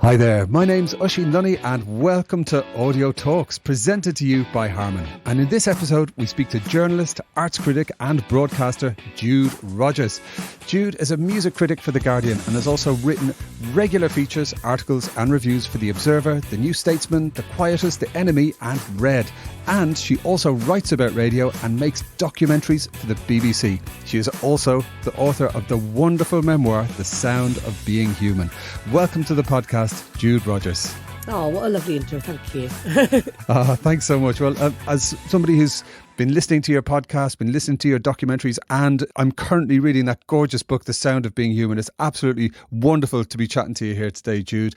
Hi there, my name's Oisin Lunny and welcome to Audio Talks, presented to you by Harman. And in this episode, we speak to journalist, arts critic and broadcaster Jude Rogers. Jude is a music critic for The Guardian and has also written regular features, articles and reviews for The Observer, The New Statesman, The Quietist, The Enemy and Red. And she also writes about radio and makes documentaries for the BBC. She is also the author of the wonderful memoir, The Sound of Being Human. Welcome to the podcast, Jude Rogers. Oh, what a lovely intro. Thank you. Thanks so much. Well, as somebody who's been listening to your podcast, been listening to your documentaries, and I'm currently reading that gorgeous book, The Sound of Being Human. It's absolutely wonderful to be chatting to you here today, Jude.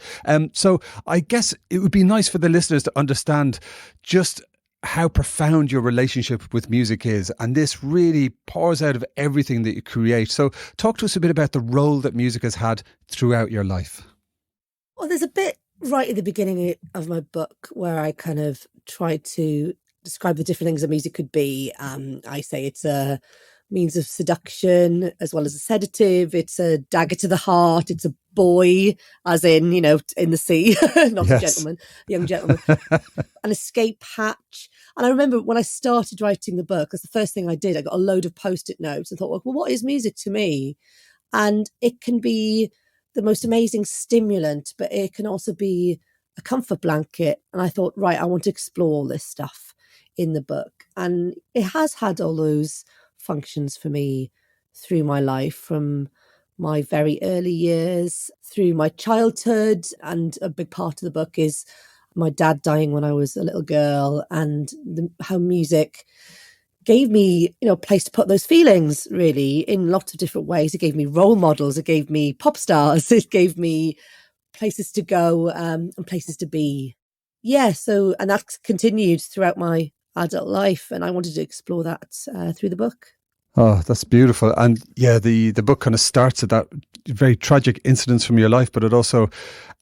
So I guess it would be nice for the listeners to understand just how profound your relationship with music is, and this really pours out of everything that you create. So talk to us a bit about the role that music has had throughout your life. Well, there's a bit right at the beginning of my book where I kind of try to describe the different things that music could be. I say it's a means of seduction as well as a sedative. It's a dagger to the heart. It's a buoy, as in, in the sea, not yes. A young gentleman, an escape hatch. And I remember when I started writing the book, that's the first thing I did. I got a load of Post-it notes and thought, well, what is music to me? And it can be the most amazing stimulant, but it can also be a comfort blanket. And I thought, right, I want to explore all this stuff in the book. And it has had all those functions for me through my life, from my very early years through my childhood. And a big part of the book is my dad dying when I was a little girl, and how music gave me, a place to put those feelings, really, in lots of different ways. It gave me role models. It gave me pop stars. It gave me places to go and places to be. Yeah, so, and that's continued throughout my adult life. And I wanted to explore that through the book. Oh, that's beautiful. And yeah, the book kind of starts at that very tragic incidents from your life, but it also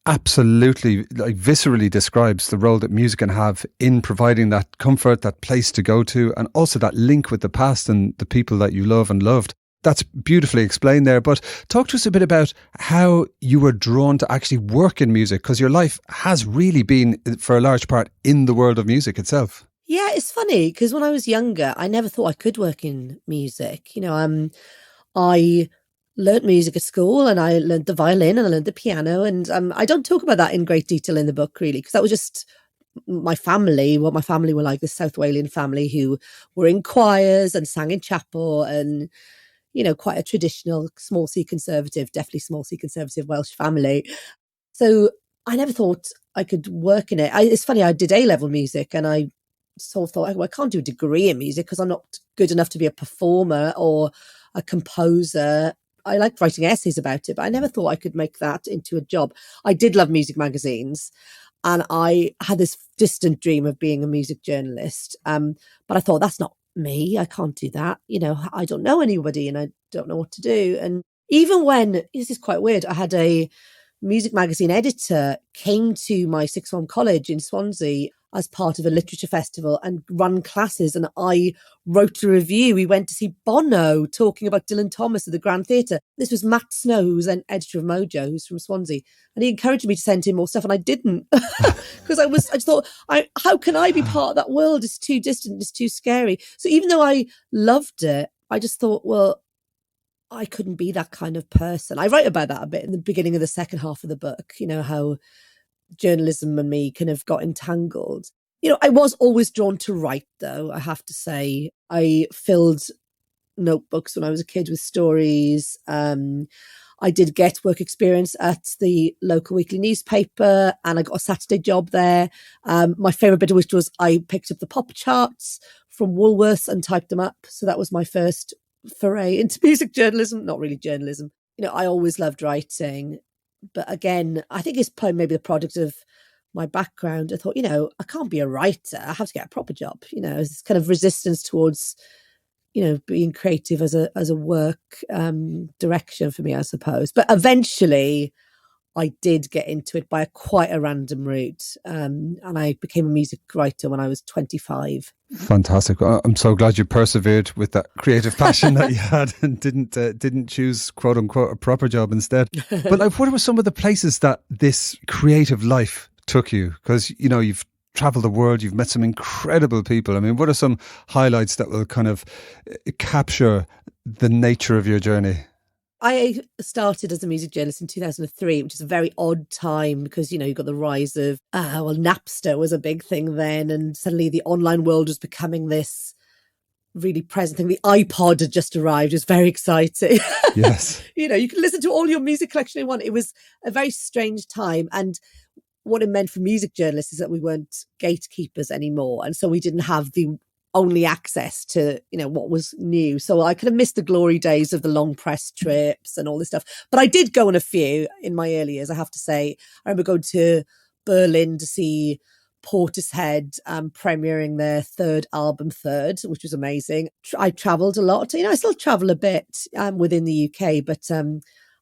absolutely, viscerally describes the role that music can have in providing that comfort, that place to go to, and also that link with the past and the people that you love and loved. That's beautifully explained there. But talk to us a bit about how you were drawn to actually work in music, because your life has really been, for a large part, in the world of music itself. Yeah, it's funny because when I was younger, I never thought I could work in music. I learnt music at school, and I learnt the violin and I learnt the piano. And I don't talk about that in great detail in the book, really, because that was just my family, what my family were like, the South Walian family who were in choirs and sang in chapel and, quite a traditional small C conservative, definitely small C conservative Welsh family. So I never thought I could work in it. It's funny, I did A-level music and I sort of thought, well, I can't do a degree in music because I'm not good enough to be a performer or a composer. I liked writing essays about it, but I never thought I could make that into a job. I did love music magazines, and I had this distant dream of being a music journalist. But I thought, that's not me. I can't do that. I don't know anybody and I don't know what to do. And even when, this is quite weird, I had a music magazine editor came to my sixth form college in Swansea as part of a literature festival and run classes, and I wrote a review. We went to see Bono talking about Dylan Thomas at the Grand Theatre. This was Matt Snow, who's an editor of Mojo, who's from Swansea, and he encouraged me to send him more stuff, and I didn't because I just thought, how can I be part of that world? It's too distant, it's too scary. So even though I loved it, I just thought, well, I couldn't be that kind of person. I write about that a bit in the beginning of the second half of the book, how journalism and me kind of got entangled. I was always drawn to write, though, I have to say. I filled notebooks when I was a kid with stories. I did get work experience at the local weekly newspaper, and I got a Saturday job there. My favourite bit of which was I picked up the pop charts from Woolworths and typed them up. So that was my first foray into music journalism. Not really journalism. I always loved writing. But again, I think it's probably maybe the product of my background. I thought, I can't be a writer. I have to get a proper job. This kind of resistance towards, being creative as a work direction for me, I suppose. But eventually I did get into it by quite a random route. And I became a music writer when I was 25. Fantastic. I'm so glad you persevered with that creative passion that you had and didn't choose, quote unquote, a proper job instead. But like, what were some of the places that this creative life took you? Because, you know, you've traveled the world, you've met some incredible people. I mean, what are some highlights that will kind of capture the nature of your journey? I started as a music journalist in 2003, which is a very odd time because, you know, you've got the rise of, Napster was a big thing then. And suddenly the online world was becoming this really present thing. The iPod had just arrived. It was very exciting. Yes. You know, you could listen to all your music collection in one. It was a very strange time. And what it meant for music journalists is that we weren't gatekeepers anymore. And so we didn't have the only access to, you know, what was new. So I kind of missed the glory days of the long press trips and all this stuff. But I did go on a few in my early years, I have to say. I remember going to Berlin to see Portishead premiering their third album, which was amazing. I travelled a lot. You know, I still travel a bit within the UK, but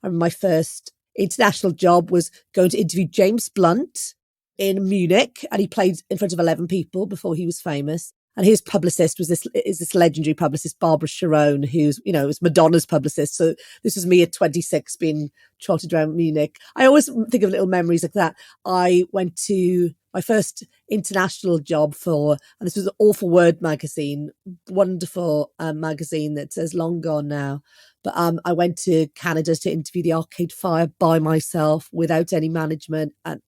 my first international job was going to interview James Blunt in Munich, and he played in front of 11 people before he was famous. And his publicist was this legendary publicist, Barbara Sharon, who's, you know, was Madonna's publicist. So this was me at 26 being trotted around Munich. I always think of little memories like that. I went to my first international job and this was an Awful Word magazine, wonderful magazine that says long gone now. But I went to Canada to interview the Arcade Fire by myself without any management. And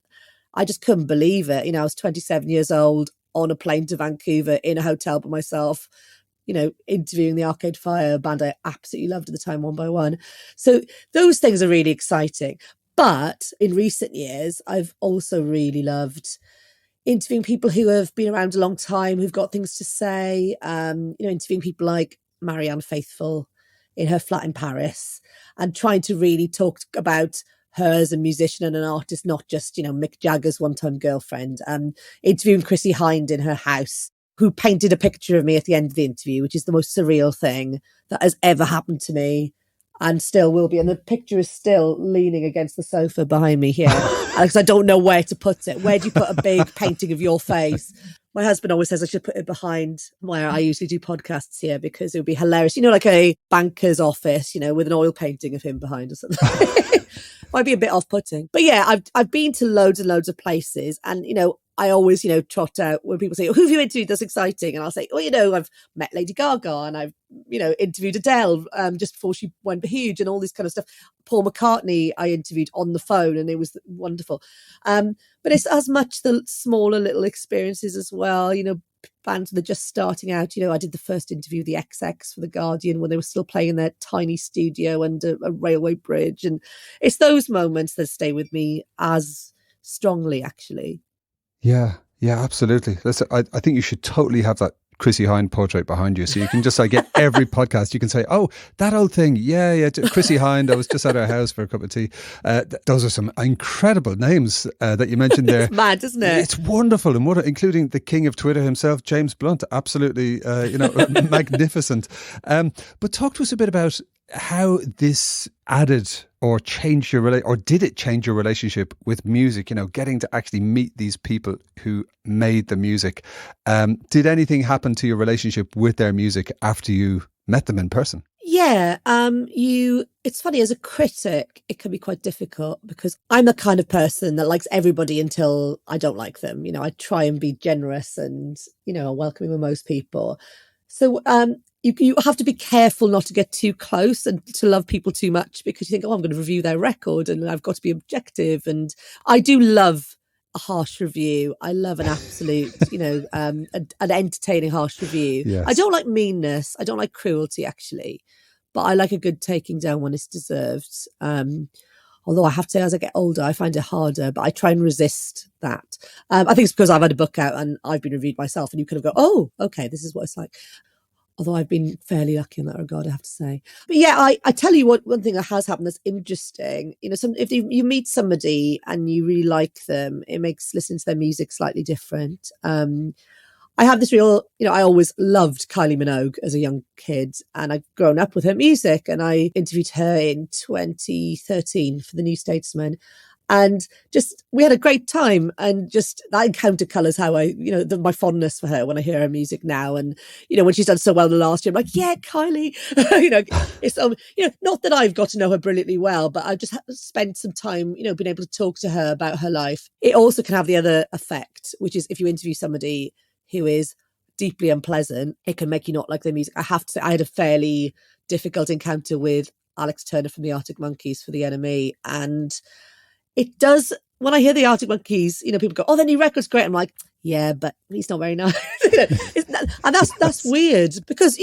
I just couldn't believe it. You know, I was 27 years old on a plane to Vancouver in a hotel by myself, you know, interviewing the Arcade Fire band I absolutely loved at the time, One by One. So those things are really exciting. But in recent years, I've also really loved interviewing people who have been around a long time, who've got things to say, you know, interviewing people like Marianne Faithfull in her flat in Paris and trying to really talk about her as a musician and an artist, not just, you know, Mick Jagger's one-time girlfriend. Interviewing Chrissie Hynde in her house, who painted a picture of me at the end of the interview, which is the most surreal thing that has ever happened to me and still will be. And the picture is still leaning against the sofa behind me here because I don't know where to put it. Where do you put a big painting of your face? My husband always says I should put it behind where I usually do podcasts here because it would be hilarious. You know, like a banker's office, you know, with an oil painting of him behind or something. Might be a bit off-putting. But yeah, I've been to loads and loads of places. And, you know, I always, you know, trot out when people say, oh, who have you interviewed? That's exciting. And I'll say, oh, you know, I've met Lady Gaga and I've, you know, interviewed Adele just before she went huge and all this kind of stuff. Paul McCartney I interviewed on the phone and it was wonderful. But it's as much the smaller little experiences as well, you know, bands that are just starting out. You know, I did the first interview, the XX for The Guardian, when they were still playing in their tiny studio under a railway bridge. And it's those moments that stay with me as strongly, actually. Yeah, absolutely. Listen, I think you should totally have that Chrissie Hynde portrait behind you, so you can just like get every podcast you can say, oh, that old thing, yeah, Chrissie Hynde, I was just at her house for a cup of tea. Those are some incredible names that you mentioned there. It's mad, isn't it? It's wonderful, and including the king of Twitter himself, James Blunt, absolutely magnificent. But talk to us a bit about how this added or changed or did it change your relationship with music? You know, getting to actually meet these people who made the music. Did anything happen to your relationship with their music after you met them in person? Yeah, it's funny, as a critic, it can be quite difficult because I'm the kind of person that likes everybody until I don't like them. You know, I try and be generous and, you know, welcoming with most people. So, you have to be careful not to get too close and to love people too much because you think, oh, I'm going to review their record and I've got to be objective. And I do love a harsh review. I love an absolute, you know, an entertaining harsh review. Yes. I don't like meanness. I don't like cruelty, actually. But I like a good taking down when it's deserved. Although I have to say, as I get older, I find it harder, but I try and resist that. I think it's because I've had a book out and I've been reviewed myself and you kind of go, oh, okay, this is what it's like. Although I've been fairly lucky in that regard, I have to say. But yeah, I tell you what, one thing that has happened that's interesting, you know, if you meet somebody and you really like them, it makes listening to their music slightly different. I have this real, you know, I always loved Kylie Minogue as a young kid and I've grown up with her music and I interviewed her in 2013 for the New Statesman. And just, we had a great time. And just that encounter colours how my fondness for her when I hear her music now. And, when she's done so well the last year, I'm like, yeah, Kylie, it's, not that I've got to know her brilliantly well, but I've just spent some time, being able to talk to her about her life. It also can have the other effect, which is if you interview somebody who is deeply unpleasant, it can make you not like their music. I have to say, I had a fairly difficult encounter with Alex Turner from the Arctic Monkeys for The NME, and it does, when I hear the Arctic Monkeys, people go, oh, their new record's great. I'm like, yeah, but he's not very nice. And that's weird because,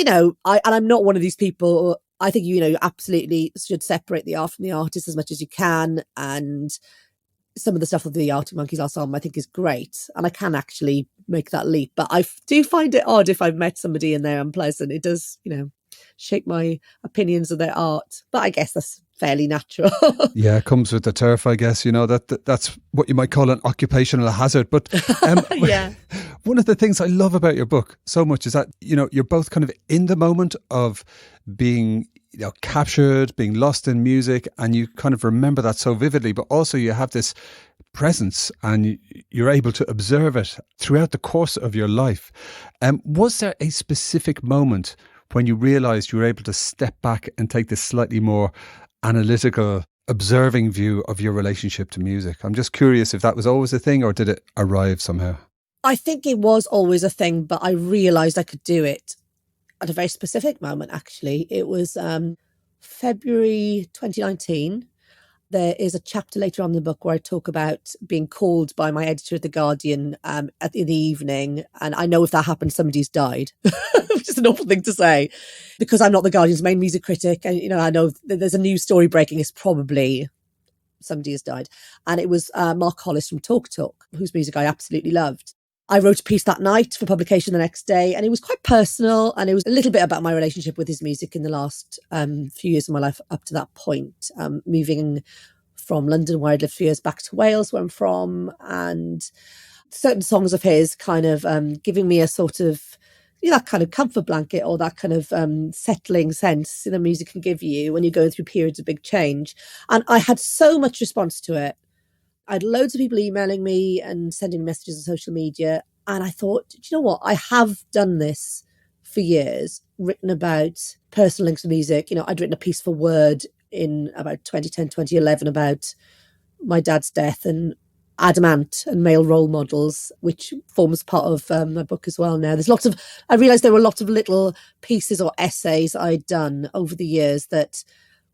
I'm not one of these people. I think, you absolutely should separate the art from the artist as much as you can. And some of the stuff that the Arctic Monkeys are on, I think is great. And I can actually make that leap. But I do find it odd if I've met somebody and they're unpleasant. It does, shape my opinions of their art. But I guess that's fairly natural. Yeah, it comes with the turf, I guess. That's what you might call an occupational hazard. But yeah. One of the things I love about your book so much is that, you're both kind of in the moment of being captured, being lost in music, and you kind of remember that so vividly, but also you have this presence and you're able to observe it throughout the course of your life. Was there a specific moment when you realised you were able to step back and take this slightly more analytical, observing view of your relationship to music? I'm just curious if that was always a thing or did it arrive somehow? I think it was always a thing, but I realised I could do it at a very specific moment, actually. It was February 2019. There is a chapter later on in the book where I talk about being called by my editor at The Guardian in the evening. And I know if that happened, somebody's died, which is an awful thing to say, because I'm not The Guardian's main music critic. And, I know there's a news story breaking, it's probably somebody has died. And it was Mark Hollis from Talk Talk, whose music I absolutely loved. I wrote a piece that night for publication the next day, and it was quite personal, and it was a little bit about my relationship with his music in the last few years of my life up to that point, moving from London, where I'd lived for years, back to Wales, where I'm from, and certain songs of his kind of giving me a sort of, that kind of comfort blanket or that kind of settling sense the music can give you when you're going through periods of big change. And I had so much response to it. I had loads of people emailing me and sending messages on social media. And I thought, do you know what? I have done this for years, written about personal links with music. I'd written a piece for Word in about 2010, 2011 about my dad's death and Adamant and male role models, which forms part of my book as well now. I realised there were lots of little pieces or essays I'd done over the years that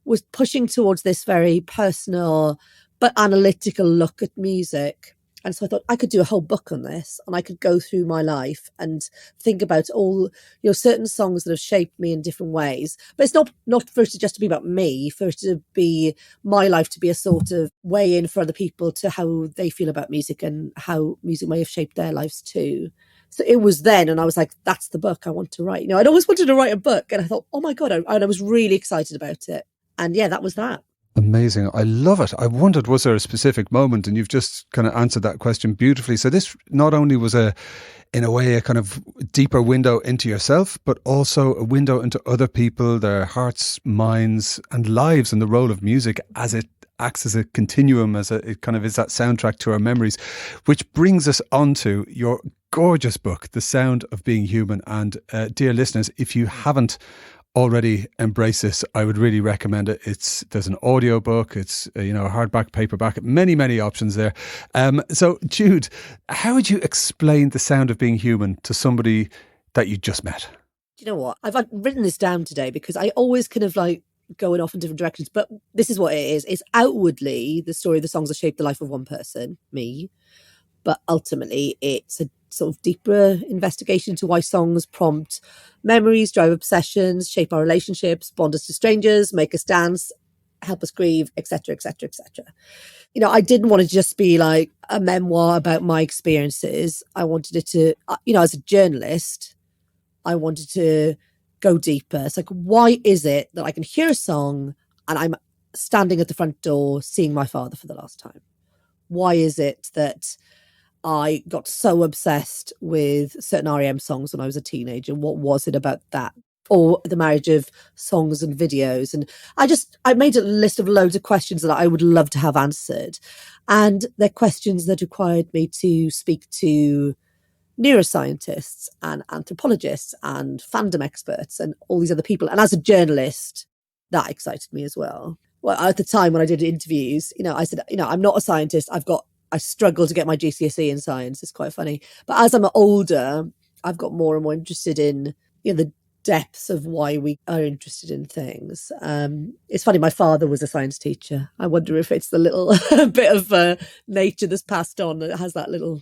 was pushing towards this very personal but analytical look at music. And so I thought I could do a whole book on this, and I could go through my life and think about all, certain songs that have shaped me in different ways. But it's not for it to just to be about me, for it to be my life, to be a sort of way in for other people to how they feel about music and how music may have shaped their lives too. So it was then, and I was like, that's the book I want to write. I'd always wanted to write a book, and I thought, oh my God, I was really excited about it. And yeah, that was that. Amazing. I love it. I wondered, was there a specific moment? And you've just kind of answered that question beautifully. So this not only was in a way, a kind of deeper window into yourself, but also a window into other people, their hearts, minds and lives, and the role of music as it acts as a continuum, it kind of is that soundtrack to our memories, which brings us on to your gorgeous book, The Sound of Being Human. And dear listeners, if you haven't already embrace this, I would really recommend it. There's an audio book, it's a hardback, paperback, many options there. So Jude, how would you explain The Sound of Being Human to somebody that you just met? Do you know what? I've written this down today because I always kind of like going off in different directions, but this is what it is. It's outwardly the story of the songs that shaped the life of one person, me, but ultimately it's a sort of deeper investigation into why songs prompt memories, drive obsessions, shape our relationships, bond us to strangers, make us dance, help us grieve, etc., etc., etc. I didn't want to just be like a memoir about my experiences. I wanted it to, as a journalist, I wanted to go deeper. It's like, why is it that I can hear a song and I'm standing at the front door seeing my father for the last time? Why is it that I got so obsessed with certain REM songs when I was a teenager? What was it about that? or the marriage of songs and videos. And I made a list of loads of questions that I would love to have answered. And they're questions that required me to speak to neuroscientists and anthropologists and fandom experts and all these other people. And as a journalist, that excited me as well. Well, at the time when I did interviews, I said, I'm not a scientist. I struggle to get my GCSE in science. It's quite funny. But as I'm older, I've got more and more interested in, the depths of why we are interested in things. It's funny, my father was a science teacher. I wonder if it's the little bit of nature that's passed on that has that little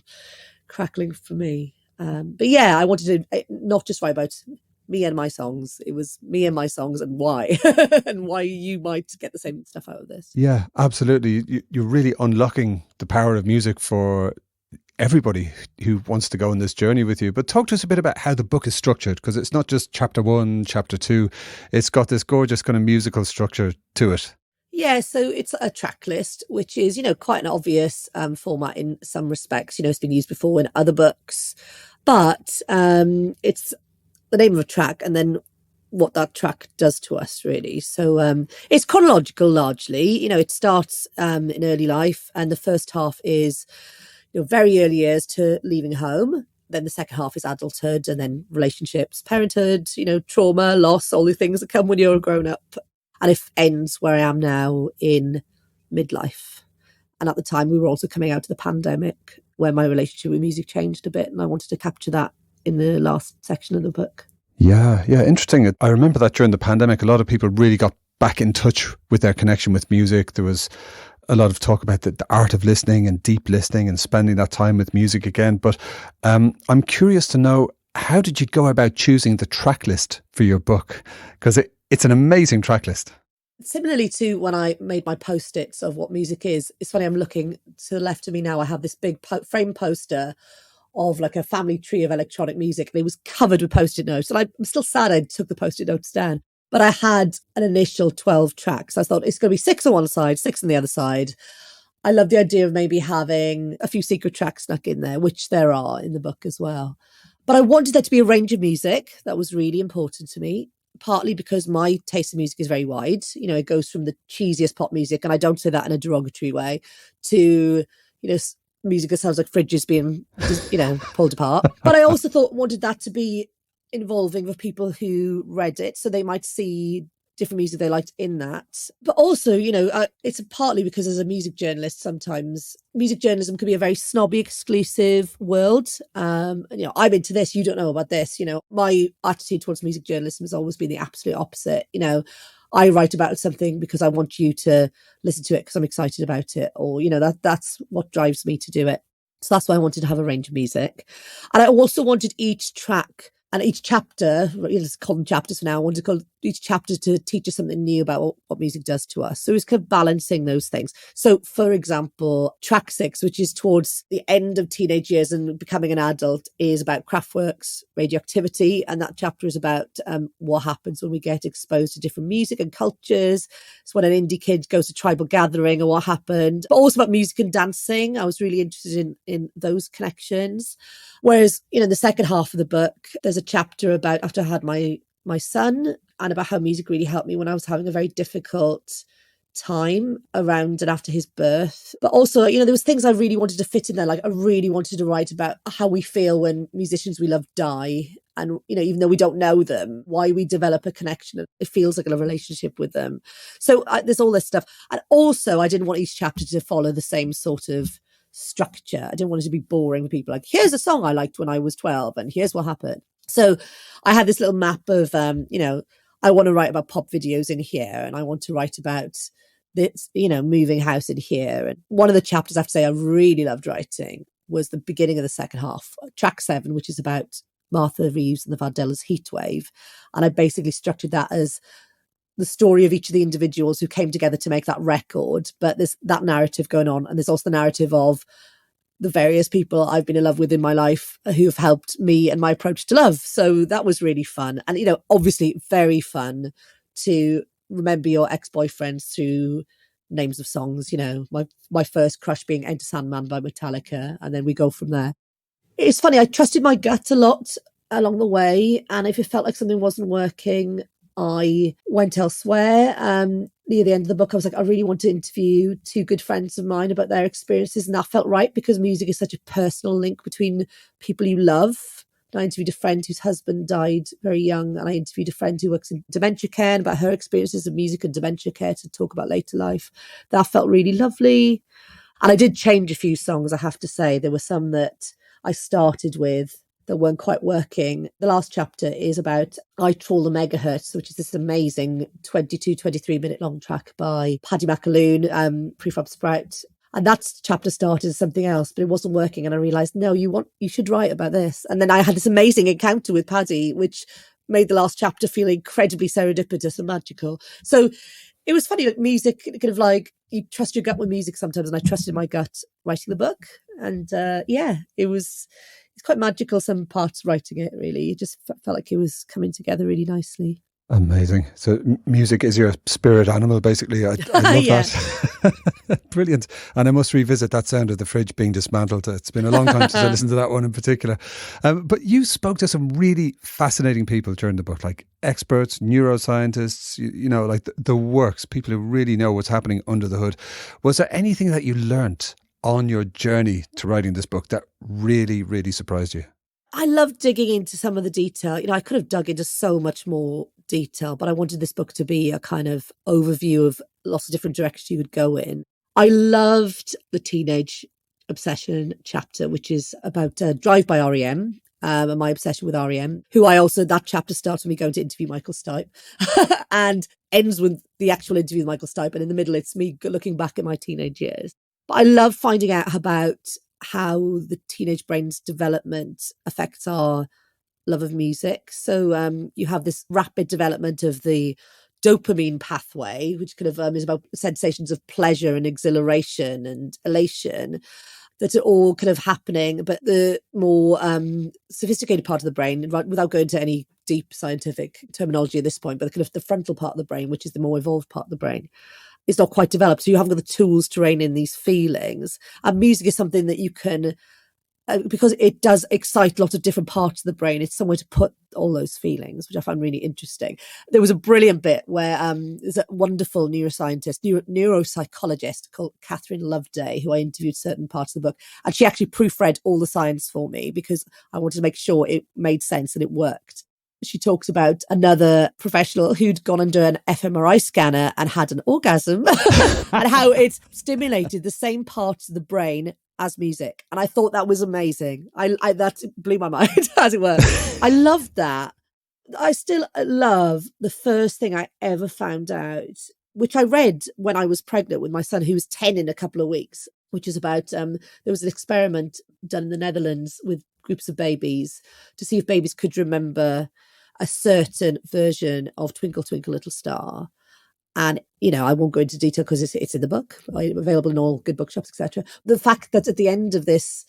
crackling for me. But yeah, I wanted to not just write about me and my songs. It was me and my songs and why, and why you might get the same stuff out of this. Yeah, absolutely. You're really unlocking the power of music for everybody who wants to go on this journey with you. But talk to us a bit about how the book is structured, because it's not just chapter 1, chapter 2. It's got this gorgeous kind of musical structure to it. Yeah, so it's a track list, which is, quite an obvious format in some respects. It's been used before in other books, but it's the name of a track and then what that track does to us, really. So it's chronological largely. It starts in early life, and the first half is very early years to leaving home. Then the second half is adulthood, and then relationships, parenthood, trauma, loss, all the things that come when you're a grown up. And it ends where I am now in midlife. And at the time, we were also coming out of the pandemic, where my relationship with music changed a bit, and I wanted to capture that in the last section of the book. Yeah, interesting. I remember that during the pandemic, a lot of people really got back in touch with their connection with music. There was a lot of talk about the art of listening and deep listening and spending that time with music again. But I'm curious to know, how did you go about choosing the track list for your book? Because it's an amazing track list. Similarly to when I made my post-its of what music is, it's funny, I'm looking to the left of me now. I have this big frame poster of like a family tree of electronic music, and it was covered with post-it notes. And I'm still sad I took the post-it notes down. But I had an initial 12 tracks. I thought it's going to be 6 on one side, 6 on the other side. I love the idea of maybe having a few secret tracks snuck in there, which there are in the book as well. But I wanted there to be a range of music. That was really important to me, partly because my taste in music is very wide. It goes from the cheesiest pop music, and I don't say that in a derogatory way, to, music that sounds like fridges being, pulled apart. But I also wanted that to be involving with people who read it, so they might see different music they liked in that. But also, it's partly because as a music journalist, sometimes music journalism can be a very snobby, exclusive world. I'm into this, you don't know about this. My attitude towards music journalism has always been the absolute opposite. I write about something because I want you to listen to it because I'm excited about it, or, that's what drives me to do it. So that's why I wanted to have a range of music. And I also wanted each track and each chapter, let's call them chapters for now, I wanted to call each chapter to teach us something new about what music does to us. So it's kind of balancing those things. So, for example, track 6, which is towards the end of teenage years and becoming an adult, is about Kraftwerk's Radioactivity. And that chapter is about what happens when we get exposed to different music and cultures. It's when an indie kid goes to tribal gathering and what happened. But also about music and dancing. I was really interested in those connections. Whereas, the second half of the book, there's a chapter about after I had my son, and about how music really helped me when I was having a very difficult time around and after his birth. But also, there was things I really wanted to fit in there. Like I really wanted to write about how we feel when musicians we love die. And, even though we don't know them, why we develop a connection. It feels like a relationship with them. So there's all this stuff. And also, I didn't want each chapter to follow the same sort of structure. I didn't want it to be boring for people. Like, here's a song I liked when I was 12 and here's what happened. So I had this little map of, I want to write about pop videos in here, and I want to write about this, moving house in here. And one of the chapters I have to say I really loved writing was the beginning of the second half, track 7, which is about Martha Reeves and the Vandellas Heatwave. And I basically structured that as the story of each of the individuals who came together to make that record. But there's that narrative going on. And there's also the narrative of the various people I've been in love with in my life who have helped me and my approach to love. So that was really fun. And, obviously very fun to remember your ex-boyfriends through names of songs. My first crush being Enter Sandman by Metallica. And then we go from there. It's funny, I trusted my gut a lot along the way. And if it felt like something wasn't working, I went elsewhere. Near the end of the book, I was like, I really want to interview two good friends of mine about their experiences. And that felt right because music is such a personal link between people you love. And I interviewed a friend whose husband died very young. And I interviewed a friend who works in dementia care and about her experiences of music and dementia care to talk about later life. That felt really lovely. And I did change a few songs, I have to say. There were some that I started with that weren't quite working. The last chapter is about I Troll the Megahertz, which is this amazing 23 minute long track by Paddy McAloon, Prefab Sprout. And that chapter started as something else, but it wasn't working. And I realised, no, you should write about this. And then I had this amazing encounter with Paddy, which made the last chapter feel incredibly serendipitous and magical. So it was funny, like music, kind of like you trust your gut with music sometimes, and I trusted my gut writing the book. And it's quite magical, some parts writing it, really. It just felt like it was coming together really nicely. Amazing. So music is your spirit animal, basically. I love that. Brilliant. And I must revisit that sound of the fridge being dismantled. It's been a long time since I listened to that one in particular. But you spoke to some really fascinating people during the book, like experts, neuroscientists, you know, like the works, people who really know what's happening under the hood. Was there anything that you learnt on your journey to writing this book that really, really surprised you? I love digging into some of the detail. You know, I could have dug into so much more detail, but I wanted this book to be a kind of overview of lots of different directions you would go in. I loved the teenage obsession chapter, which is about Drive by REM. And my obsession with REM, that chapter starts with me going to interview Michael Stipe and ends with the actual interview with Michael Stipe. And in the middle, it's me looking back at my teenage years. But I love finding out about how the teenage brain's development affects our love of music. So you have this rapid development of the dopamine pathway, which kind of is about sensations of pleasure and exhilaration and elation that are all kind of happening. But the more sophisticated part of the brain, without going to any deep scientific terminology at this point, but kind of the frontal part of the brain, which is the more evolved part of the brain, is not quite developed. So you haven't got the tools to rein in these feelings. And music is something that you can, because it does excite lots of different parts of the brain, it's somewhere to put all those feelings, which I found really interesting. There was a brilliant bit where there's a wonderful neuropsychologist called Catherine Loveday, who I interviewed certain parts of the book. And she actually proofread all the science for me because I wanted to make sure it made sense and it worked. She talks about another professional who'd gone under an fMRI scanner and had an orgasm and how it stimulated the same parts of the brain as music. And I thought that was amazing. That blew my mind, as it were. I loved that. I still love the first thing I ever found out, which I read when I was pregnant with my son, who was 10 in a couple of weeks, which is about, there was an experiment done in the Netherlands with groups of babies to see if babies could remember a certain version of Twinkle, Twinkle, Little Star. And, you know, I won't go into detail because it's in the book, available in all good bookshops, etc. The fact that at the end of this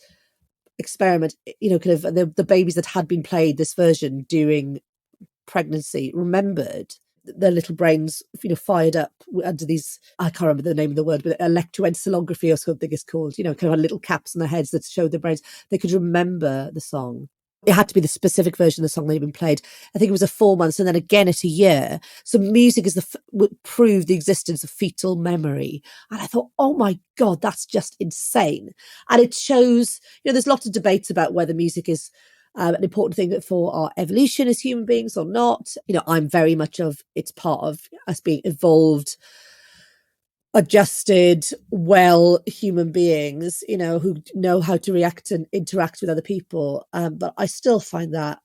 experiment, you know, kind of the babies that had been played this version during pregnancy remembered, their little brains, you know, fired up under these, I can't remember the name of the word, but electroencephalography or something it's called, you know, kind of little caps on their heads that showed their brains. They could remember the song. It had to be the specific version of the song that had been played. I think it was a 4 months and then again at a year. So music would prove the existence of fetal memory. And I thought, oh my God, that's just insane. And it shows, you know, there's lots of debates about whether music is an important thing for our evolution as human beings or not. You know, I'm very much of, it's part of us being evolved, adjusted, well human beings, you know, who know how to react and interact with other people. But I still find that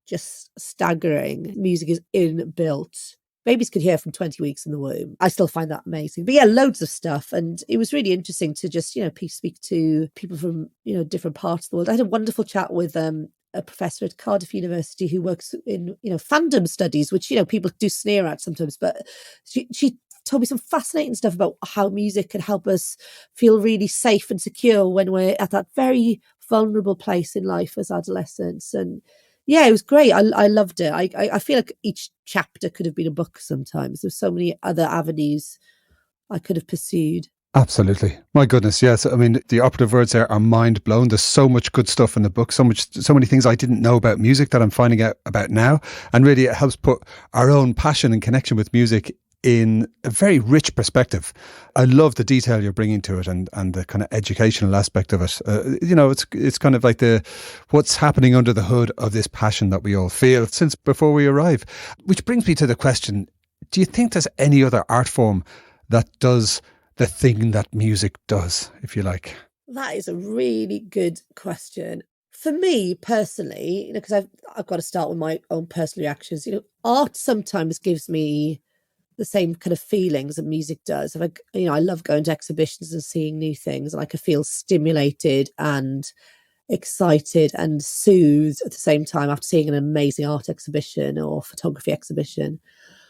just staggering. Music is inbuilt. Babies could hear from 20 weeks in the womb. I still find that amazing. But yeah, loads of stuff. And it was really interesting to just, you know, speak to people from, you know, different parts of the world. I had a wonderful chat with a professor at Cardiff University who works in, you know, fandom studies, which, you know, people do sneer at sometimes. But she told me some fascinating stuff about how music can help us feel really safe and secure when we're at that very vulnerable place in life as adolescents. And yeah, it was great. I loved it. I feel like each chapter could have been a book sometimes. There's so many other avenues I could have pursued. Absolutely. My goodness, yes. I mean, the operative words there are mind blown. There's so much good stuff in the book, so many things I didn't know about music that I'm finding out about now. And really it helps put our own passion and connection with music in a very rich perspective. I love the detail you're bringing to it and the kind of educational aspect of it. It's kind of like what's happening under the hood of this passion that we all feel since before we arrive. Which brings me to the question, do you think there's any other art form that does the thing that music does, if you like? That is a really good question. For me personally, because I've got to start with my own personal reactions. Art sometimes gives me the same kind of feelings that music does. I love going to exhibitions and seeing new things, and I can feel stimulated and excited and soothed at the same time after seeing an amazing art exhibition or photography exhibition.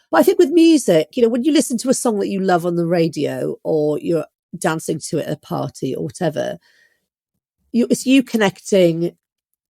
But I think with music, when you listen to a song that you love on the radio or you're dancing to it at a party or whatever, it's you connecting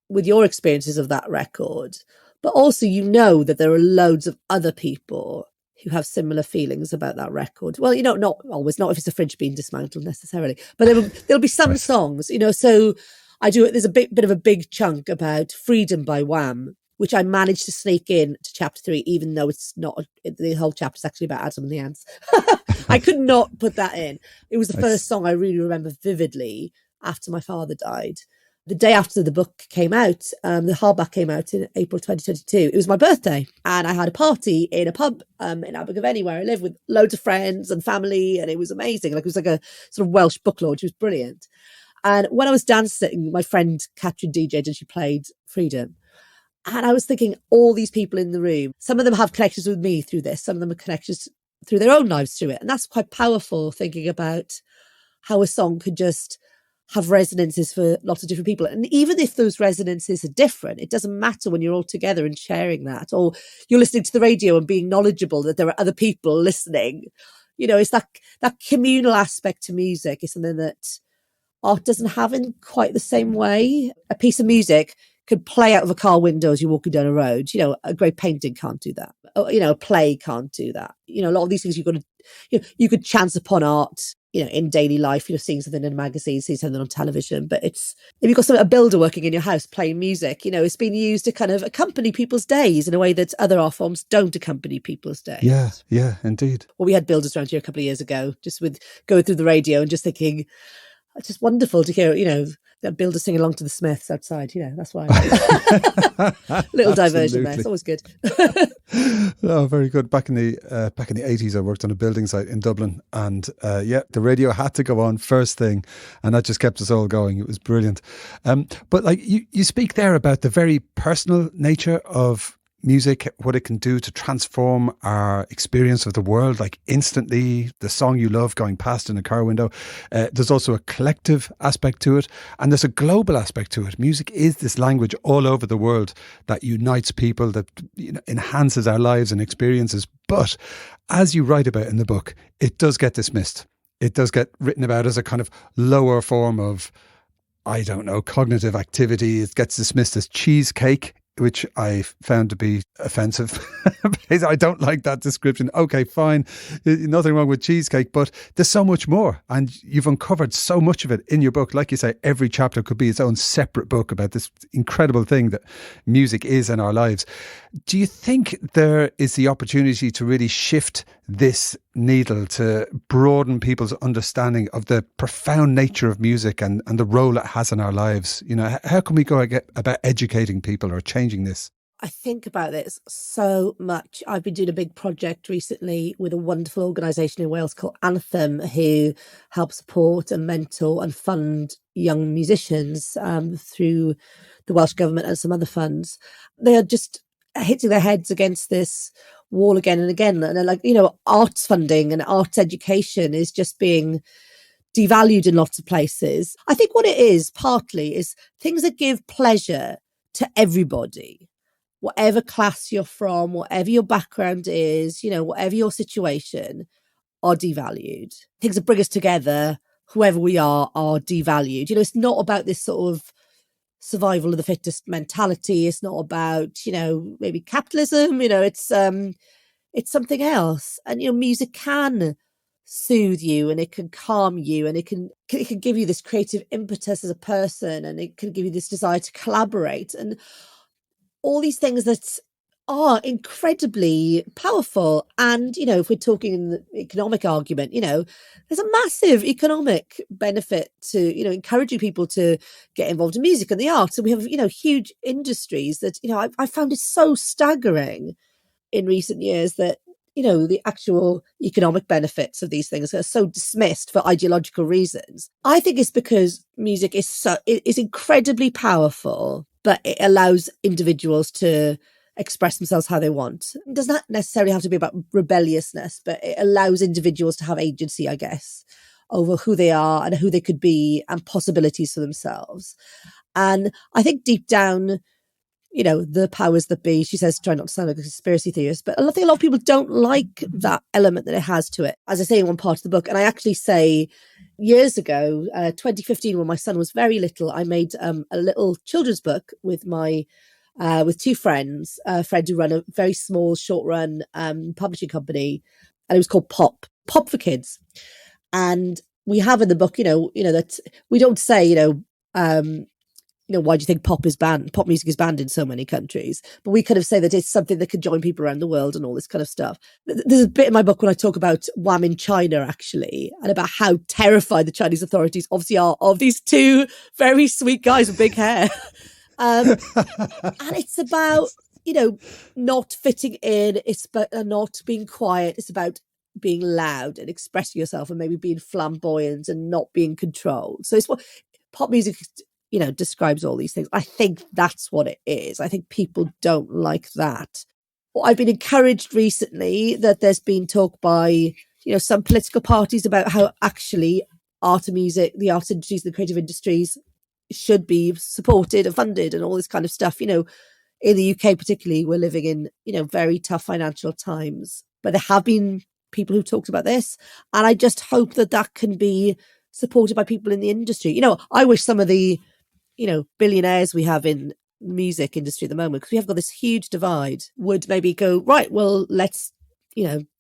with your experiences of that record. But also, that there are loads of other people who have similar feelings about that record. Well, not always, not if it's a fridge being dismantled necessarily, but there'll be some songs, so there's a bit of a big chunk about Freedom by Wham, which I managed to sneak in to chapter 3, even though it's not, the whole chapter is actually about Adam and the Ants. I could not put that in. It was the first song I really remember vividly after my father died. The day after the book came out, the hardback came out in April 2022. It was my birthday, and I had a party in a pub in Abergavenny where I live with loads of friends and family, and it was amazing. It was like a sort of Welsh book launch. It was brilliant. And when I was dancing, my friend Katrin DJ'd and she played Freedom. And I was thinking, all these people in the room, some of them have connections with me through this, some of them have connections through their own lives through it. And that's quite powerful, thinking about how a song could just have resonances for lots of different people. And even if those resonances are different, it doesn't matter when you're all together and sharing that, or you're listening to the radio and being knowledgeable that there are other people listening. It's that communal aspect to music is something that art doesn't have in quite the same way. A piece of music could play out of a car window as you're walking down a road. A great painting can't do that. A play can't do that. A lot of these things you could chance upon art, in daily life, seeing something in a magazine, seeing something on television. But if you've got a builder working in your house playing music, it's been used to kind of accompany people's days in a way that other art forms don't accompany people's days. Yeah, indeed. Well, we had builders around here a couple of years ago, just with going through the radio and just thinking, it's just wonderful to hear, that builder sing along to the Smiths outside. That's why. Little diversion there. It's always good. Oh, very good. Back in the 80s, I worked on a building site in Dublin, and the radio had to go on first thing, and that just kept us all going. It was brilliant. But like you speak there about the very personal nature of music, what it can do to transform our experience of the world, like instantly, the song you love going past in a car window. There's also a collective aspect to it, and there's a global aspect to it. Music is this language all over the world that unites people, that enhances our lives and experiences. But as you write about in the book, it does get dismissed. It does get written about as a kind of lower form of, I don't know, cognitive activity. It gets dismissed as cheesecake, which I found to be offensive. I don't like that description. Okay, fine. Nothing wrong with cheesecake, but there's so much more. And you've uncovered so much of it in your book. Like you say, every chapter could be its own separate book about this incredible thing that music is in our lives. Do you think there is the opportunity to really shift this needle to broaden people's understanding of the profound nature of music and the role it has in our lives? How can we go about educating people or changing this? I think about this so much. I've been doing a big project recently with a wonderful organisation in Wales called Anthem, who help support and mentor and fund young musicians through the Welsh Government and some other funds. They are just hitting their heads against this wall again and again. And they're like, arts funding and arts education is just being devalued in lots of places. I think what it is partly is things that give pleasure to everybody, whatever class you're from, whatever your background is, whatever your situation, are devalued. Things that bring us together, whoever we are devalued. It's not about this sort of survival of the fittest mentality. It's not about, maybe capitalism. It's something else. And, music can soothe you, and it can calm you, and it can give you this creative impetus as a person, and it can give you this desire to collaborate, and all these things that are incredibly powerful. And, if we're talking in the economic argument, there's a massive economic benefit to, encouraging people to get involved in music and the arts. And we have, huge industries that, I found it so staggering in recent years that, the actual economic benefits of these things are so dismissed for ideological reasons. I think it's because music is incredibly powerful, but it allows individuals to express themselves how they want. It does not necessarily have to be about rebelliousness, but it allows individuals to have agency, I guess, over who they are and who they could be and possibilities for themselves. And I think deep down, the powers that be, she says, try not to sound like a conspiracy theorist, but I think a lot of people don't like that element that it has to it. As I say in one part of the book, and I actually say years ago, 2015, when my son was very little, I made a little children's book with with two friends, friends who run a very small short run publishing company, and it was called Pop for Kids. And we have in the book, that we don't say, why do you think pop music is banned in so many countries? But we kind of say that it's something that could join people around the world and all this kind of stuff. There's a bit in my book when I talk about Wham in China, actually, and about how terrified the Chinese authorities obviously are of these two very sweet guys with big hair. And it's about, not fitting in. It's about not being quiet. It's about being loud and expressing yourself and maybe being flamboyant and not being controlled. So it's what pop music describes all these things. I think that's what it is. I think people don't like that. Well, I've been encouraged recently that there's been talk by, some political parties about how actually art and music, the art industries, the creative industries should be supported and funded and all this kind of stuff. In the UK particularly, we're living in, very tough financial times. But there have been people who've talked about this. And I just hope that can be supported by people in the industry. I wish some of the billionaires we have in the music industry at the moment, because we have got this huge divide, would maybe go, right, well, let's,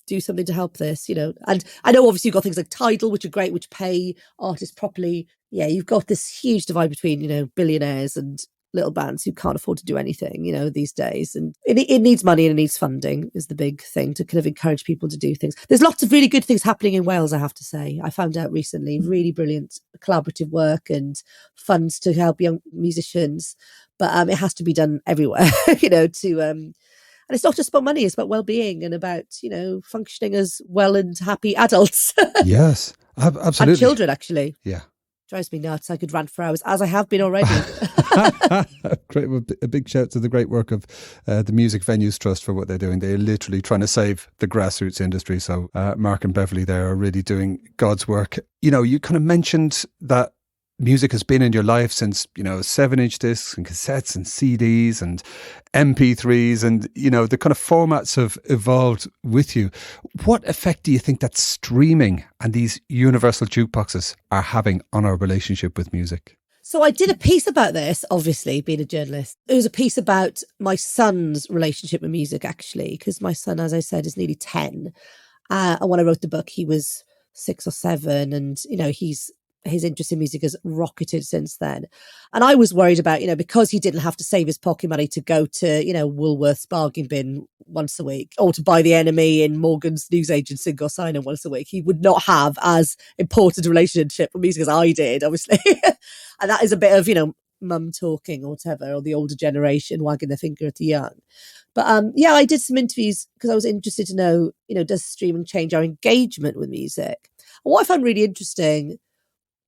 do something to help this, And I know obviously you've got things like Tidal, which are great, which pay artists properly. Yeah, you've got this huge divide between, billionaires and little bands who can't afford to do anything, these days. And it needs money and it needs funding is the big thing to kind of encourage people to do things. There's lots of really good things happening in Wales, I have to say. I found out recently, really brilliant collaborative work and funds to help young musicians. But it has to be done everywhere, and it's not just about money, it's about well-being and about, functioning as well and happy adults. Yes, absolutely. And children, actually. Yeah. Drives me nuts. I could rant for hours, as I have been already. Great. A big shout to the great work of the Music Venues Trust for what they're doing. They're literally trying to save the grassroots industry. So Mark and Beverly there are really doing God's work. You kind of mentioned that music has been in your life since, 7-inch discs and cassettes and CDs and MP3s and, the kind of formats have evolved with you. What effect do you think that streaming and these universal jukeboxes are having on our relationship with music? So I did a piece about this, obviously, being a journalist. It was a piece about my son's relationship with music, actually, because my son, as I said, is nearly 10. And when I wrote the book, he was 6 or 7 and, his interest in music has rocketed since then. And I was worried about, because he didn't have to save his pocket money to go to, Woolworth's bargain bin once a week or to buy the NME in Morgan's newsagent single signer once a week, he would not have as important a relationship with music as I did, obviously. And that is a bit of, mum talking or whatever, or the older generation wagging their finger at the young. But I did some interviews because I was interested to know, does streaming change our engagement with music? And what I found really interesting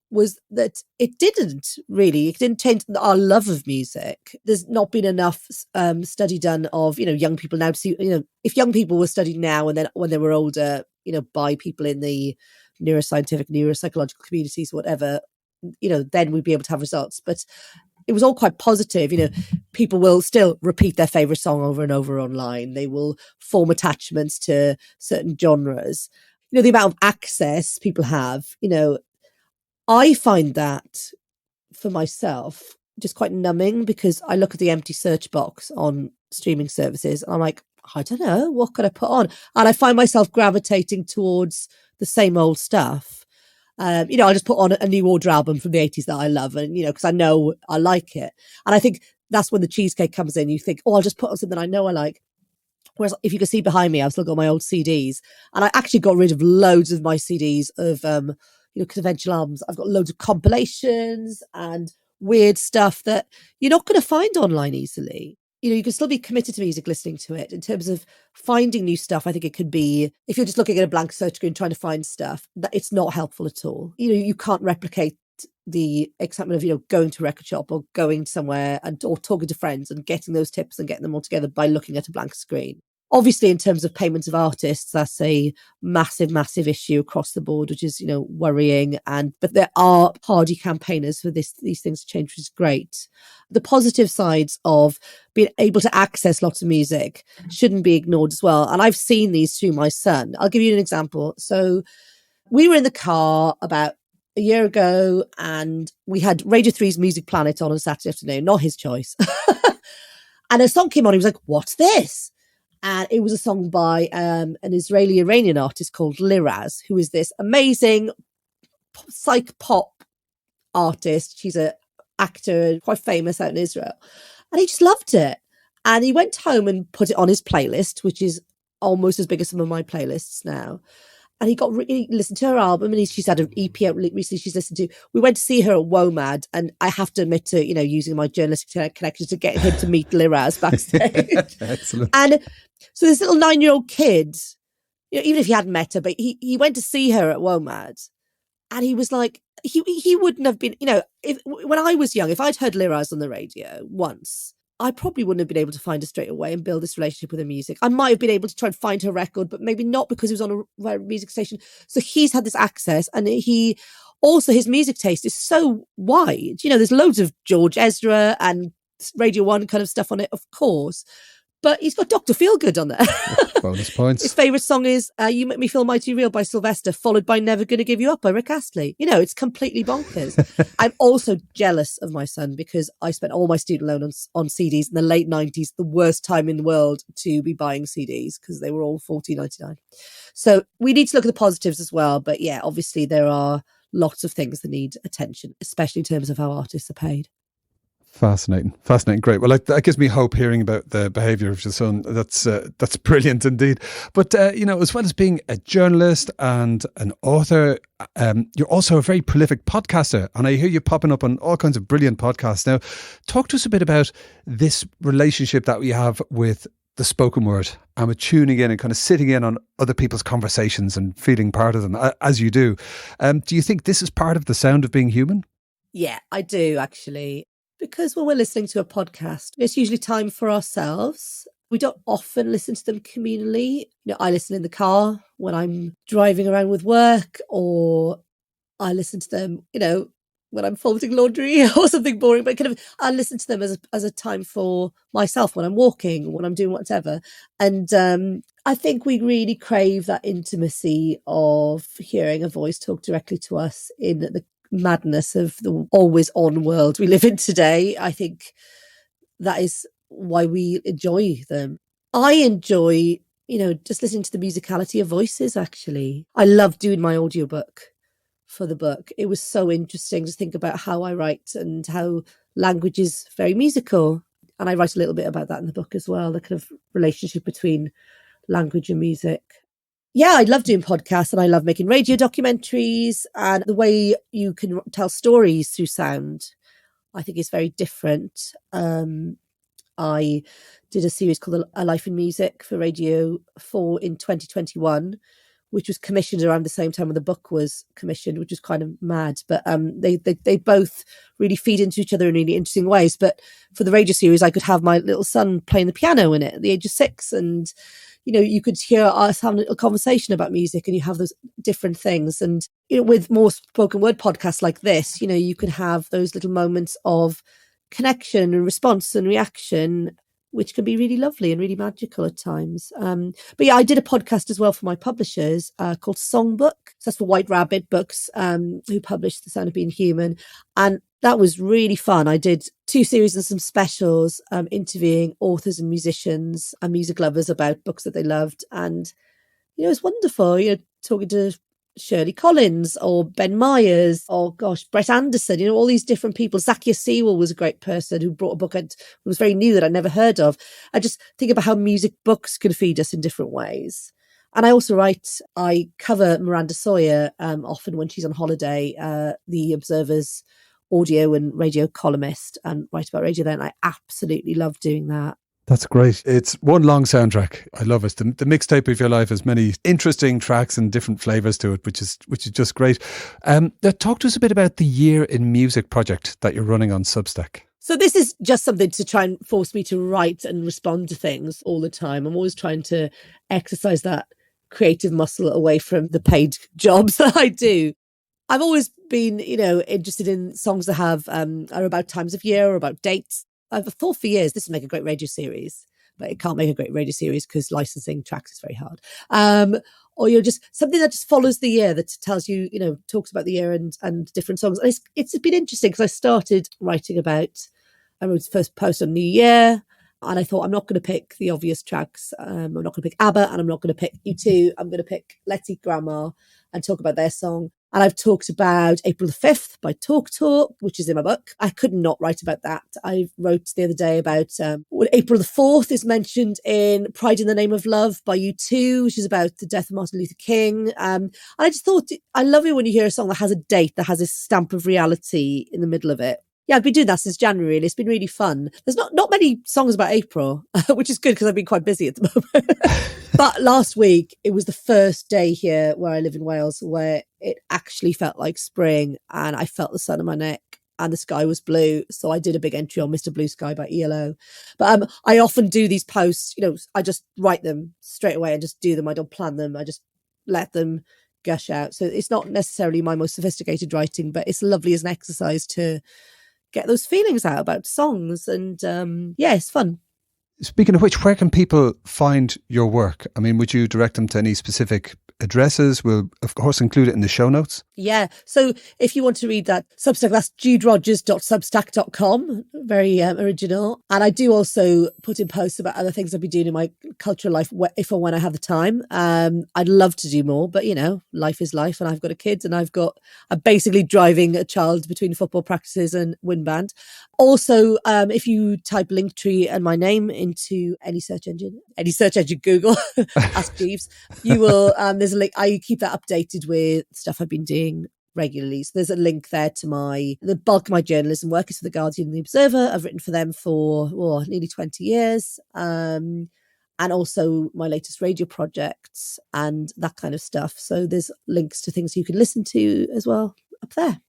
was that it didn't change our love of music. There's not been enough study done of, young people now to see, if young people were studied now and then when they were older, by people in the neuroscientific, neuropsychological communities, whatever, then we'd be able to have results. But it was all quite positive. People will still repeat their favorite song over and over online. They will form attachments to certain genres. The amount of access people have, I find that for myself just quite numbing because I look at the empty search box on streaming services and I'm like, I don't know, what could I put on? And I find myself gravitating towards the same old stuff. I just put on a new order album from the 80s that I love, and because I know I like it. And I think that's when the cheesecake comes in. You think, oh, I'll just put on something I know I like. Whereas if you can see behind me, I've still got my old CDs, and I actually got rid of loads of my CDs of conventional albums. I've got loads of compilations and weird stuff that you're not going to find online easily. You can still be committed to music, listening to it. In terms of finding new stuff, I think it could be, if you're just looking at a blank search screen trying to find stuff, that it's not helpful at all. You can't replicate the excitement of going to a record shop or going somewhere or talking to friends and getting those tips and getting them all together by looking at a blank screen. Obviously, in terms of payments of artists, that's a massive issue across the board, which is worrying. But there are hardy campaigners for these things to change, which is great. The positive sides of being able to access lots of music shouldn't be ignored as well. And I've seen these through my son. I'll give you an example. So we were in the car about a year ago, and we had Radio 3's Music Planet on Saturday afternoon, not his choice. And a song came on, he was like, "What's this?" And it was a song by an Israeli-Iranian artist called Liraz, who is this amazing psych pop artist. She's an actor, quite famous out in Israel. And he just loved it. And he went home and put it on his playlist, which is almost as big as some of my playlists now. And he listened to her album, and she's had an EP out recently she's listened to. We went to see her at WOMAD, and I have to admit to, using my journalistic connections to get him to meet Liraz backstage. Excellent. And so this little 9-year-old kid, even if he hadn't met her, but he went to see her at WOMAD, and he was like, he wouldn't have been, when I was young, if I'd heard Liraz on the radio once, I probably wouldn't have been able to find her straight away and build this relationship with her music. I might have been able to try and find her record, but maybe not, because it was on a music station. So he's had this access, and his music taste is so wide. There's loads of George Ezra and Radio 1 kind of stuff on it, of course. But he's got Dr. Feelgood on there. Bonus points. His favourite song is You Make Me Feel Mighty Real by Sylvester, followed by Never Gonna Give You Up by Rick Astley. It's completely bonkers. I'm also jealous of my son, because I spent all my student loan on CDs in the late 90s, the worst time in the world to be buying CDs, because they were all $14.99. So we need to look at the positives as well. But yeah, obviously there are lots of things that need attention, especially in terms of how artists are paid. Fascinating. Great. Well, that gives me hope, hearing about the behaviour of your son. That's brilliant indeed. But, as well as being a journalist and an author, you're also a very prolific podcaster. And I hear you popping up on all kinds of brilliant podcasts. Now, talk to us a bit about this relationship that we have with the spoken word, and with tuning in and kind of sitting in on other people's conversations and feeling part of them, as you do. Do you think this is part of the sound of being human? Yeah, I do, actually. Because when we're listening to a podcast, it's usually time for ourselves. We don't often listen to them communally. I listen in the car when I'm driving around with work, or I listen to them, when I'm folding laundry or something boring. But I listen to them as a time for myself when I'm walking, when I'm doing whatever. And I think we really crave that intimacy of hearing a voice talk directly to us in the madness of the always on world we live in today. I think that is why we enjoy them. I enjoy, just listening to the musicality of voices, actually. I love doing my audiobook for the book. It was so interesting to think about how I write and how language is very musical. And I write a little bit about that in the book as well, the kind of relationship between language and music. Yeah, I love doing podcasts, and I love making radio documentaries, and the way you can tell stories through sound, I think, is very different. I did a series called A Life in Music for Radio 4 in 2021, which was commissioned around the same time when the book was commissioned, which was kind of mad. But they both really feed into each other in really interesting ways. But for the radio series, I could have my little son playing the piano in it at the age of 6, and you could hear us having a little conversation about music, and you have those different things. And, with more spoken word podcasts like this, you can have those little moments of connection and response and reaction, which can be really lovely and really magical at times. But yeah, I did a podcast as well for my publishers called Songbook. So that's for White Rabbit Books, who published The Sound of Being Human. And that was really fun. I did 2 series and some specials, interviewing authors and musicians and music lovers about books that they loved. And, it was wonderful, talking to Shirley Collins or Ben Myers or, gosh, Brett Anderson, all these different people. Zakia Sewell was a great person who brought a book that was very new that I'd never heard of. I just think about how music books can feed us in different ways. And I also I cover Miranda Sawyer often when she's on holiday, the Observer's audio and radio columnist, and write about radio there. And I absolutely love doing that. That's great. It's one long soundtrack. I love it. The mixtape of your life has many interesting tracks and different flavours to it, which is just great. Talk to us a bit about the Year in Music project that you're running on Substack. So this is just something to try and force me to write and respond to things all the time. I'm always trying to exercise that creative muscle away from the paid jobs that I do. I've always been, interested in songs that are about times of year or about dates. I've thought for years this would make a great radio series, but it can't make a great radio series because licensing tracks is very hard. Or just something that just follows the year, that tells you, talks about the year and different songs. And it's been interesting because I started writing I wrote the first post on New Year, and I thought, I'm not going to pick the obvious tracks. I'm not going to pick ABBA, and I'm not going to pick U2. I'm going to pick Let's Eat Grandma and talk about their song. And I've talked about April the 5th by Talk Talk, which is in my book. I could not write about that. I wrote the other day about April the 4th is mentioned in Pride in the Name of Love by U2, which is about the death of Martin Luther King. And I just thought, I love it when you hear a song that has a date, that has a stamp of reality in the middle of it. Yeah, I've been doing that since January, and it's been really fun. There's not many songs about April, which is good because I've been quite busy at the moment. But last week, it was the first day here where I live in Wales where it actually felt like spring, and I felt the sun on my neck and the sky was blue. So I did a big entry on Mr. Blue Sky by ELO. But I often do these posts, I just write them straight away and just do them. I don't plan them. I just let them gush out. So it's not necessarily my most sophisticated writing, but it's lovely as an exercise to get those feelings out about songs. And it's fun. Speaking of which, where can people find your work? I mean, would you direct them to any specific addresses? We'll, of course, include it in the show notes. Yeah. So if you want to read that Substack, that's juderogers.substack.com. Very original. And I do also put in posts about other things I've been doing in my cultural life if or when I have the time. I'd love to do more, but life is life, and I've got a kid, and I'm basically driving a child between football practices and wind band. Also, if you type Linktree and my name into any search engine, Google, ask Jeeves, you will, there's a link. I keep that updated with stuff I've been doing regularly. So there's a link there to the bulk of my journalism work is for The Guardian and The Observer. I've written for them for nearly 20 years. And also my latest radio projects and that kind of stuff. So there's links to things you can listen to as well up there.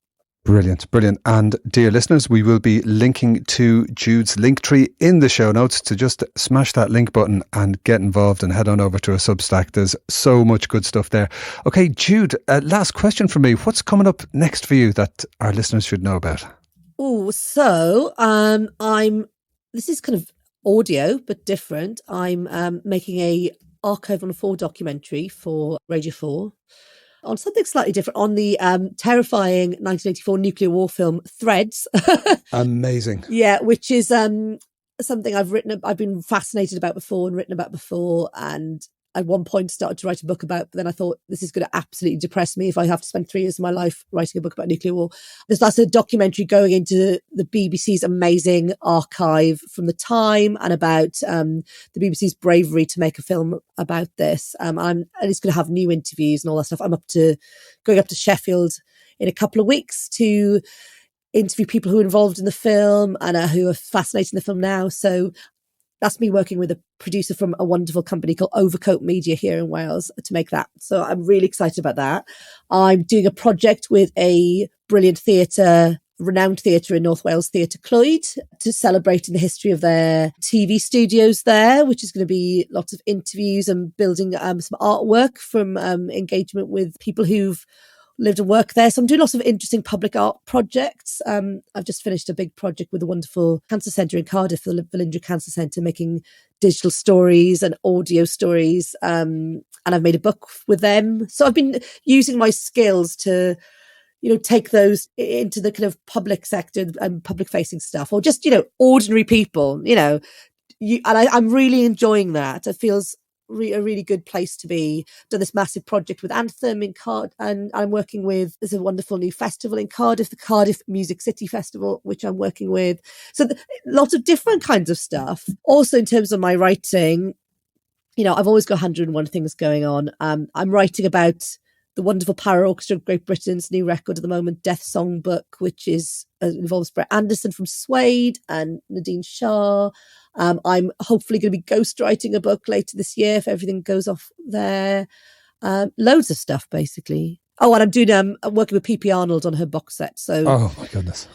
Brilliant. And dear listeners, we will be linking to Jude's Linktree in the show notes, to just smash that link button and get involved and head on over to a Substack. There's so much good stuff there. Okay, Jude, last question from me. What's coming up next for you that our listeners should know about? Oh, so this is kind of audio, but different. I'm making a Archive on 4 documentary for Radio 4. On something slightly different, on the terrifying 1984 nuclear war film Threads. Amazing. Yeah, which is something I've been fascinated about before and written about before, and at one point started to write a book about, but then I thought, this is going to absolutely depress me if I have to spend 3 years of my life writing a book about nuclear war. That's a documentary going into the BBC's amazing archive from the time, and about the BBC's bravery to make a film about this. And it's going to have new interviews and all that stuff. I'm going up to Sheffield in a couple of weeks to interview people who are involved in the film and who are fascinated in the film now. So that's me working with a producer from a wonderful company called Overcoat Media here in Wales to make that. So I'm really excited about that. I'm doing a project with a brilliant renowned theatre in North Wales, Theatre Clwyd, to celebrate the history of their TV studios there, which is going to be lots of interviews and building some artwork from engagement with people who've lived and worked there. So I'm doing lots of interesting public art projects. I've just finished a big project with a wonderful cancer centre in Cardiff, the Velindre Cancer Centre, making digital stories and audio stories. And I've made a book with them. So I've been using my skills to, take those into the kind of public sector and public facing stuff, or just, ordinary people, and I'm really enjoying that. It feels a really good place to be. Done this massive project with Anthem in Cardiff, and I'm working with, there's a wonderful new festival in Cardiff, the Cardiff Music City Festival, which I'm working with. So lots of different kinds of stuff. Also, in terms of my writing, I've always got 101 things going on. I'm writing about the wonderful Power Orchestra of Great Britain's new record at the moment, Death Songbook, which involves Brett Anderson from Suede and Nadine Shah. I'm hopefully going to be ghostwriting a book later this year if everything goes off there. Loads of stuff, basically. Oh, and I'm working with P.P. Arnold on her box set. So, oh my goodness.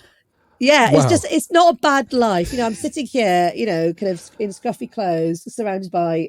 Yeah, Wow. it's not a bad life. I'm sitting here, kind of in scruffy clothes, surrounded by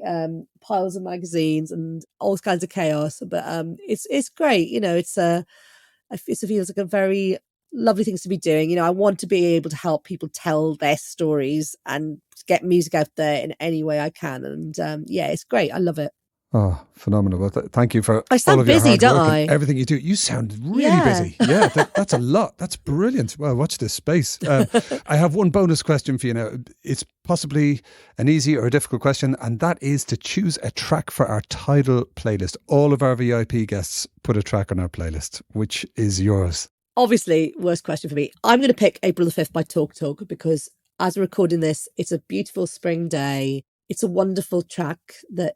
piles of magazines and all kinds of chaos. But it's great. It feels like a very lovely things to be doing. I want to be able to help people tell their stories and get music out there in any way I can. And it's great. I love it. Oh, phenomenal. Well, thank you for I sound all of your busy, hard don't work I? and everything you do. You sound really busy. Yeah, that's a lot. That's brilliant. Well, watch this space. I have one bonus question for you now. It's possibly an easy or a difficult question, and that is to choose a track for our title playlist. All of our VIP guests put a track on our playlist. Which is yours? Obviously, worst question for me. I'm going to pick April the 5th by Talk Talk because as we're recording this, it's a beautiful spring day. It's a wonderful track that,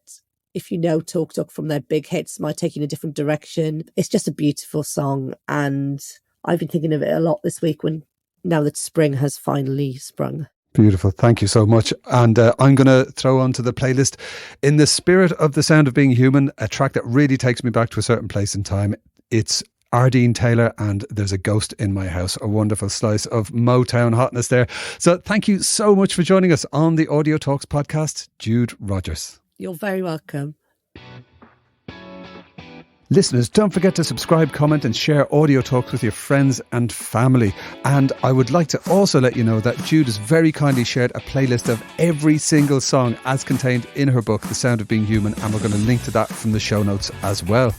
if you know Talk Talk from their big hits, might take you in a different direction. It's just a beautiful song. And I've been thinking of it a lot this week now that spring has finally sprung. Beautiful. Thank you so much. And I'm going to throw onto the playlist, in the spirit of The Sound of Being Human, a track that really takes me back to a certain place in time. It's Ardeen Taylor and There's a Ghost in My House, a wonderful slice of Motown hotness there. So thank you so much for joining us on the Audio Talks podcast, Jude Rogers. You're very welcome. Listeners, don't forget to subscribe, comment and share Audio Talks with your friends and family. And I would like to also let you know that Jude has very kindly shared a playlist of every single song as contained in her book, The Sound of Being Human, and we're going to link to that from the show notes as well.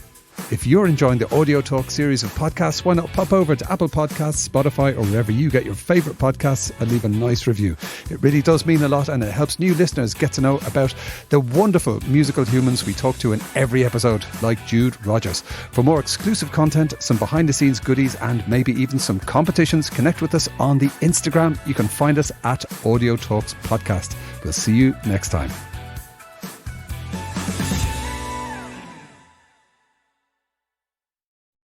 If you're enjoying the Audio Talk series of podcasts, why not pop over to Apple Podcasts, Spotify or wherever you get your favourite podcasts and leave a nice review. It really does mean a lot, and it helps new listeners get to know about the wonderful musical humans we talk to in every episode, like Jude Rogers. For more exclusive content, some behind the scenes goodies and maybe even some competitions, connect with us on the Instagram. You can find us at Audio Talks Podcast. We'll see you next time.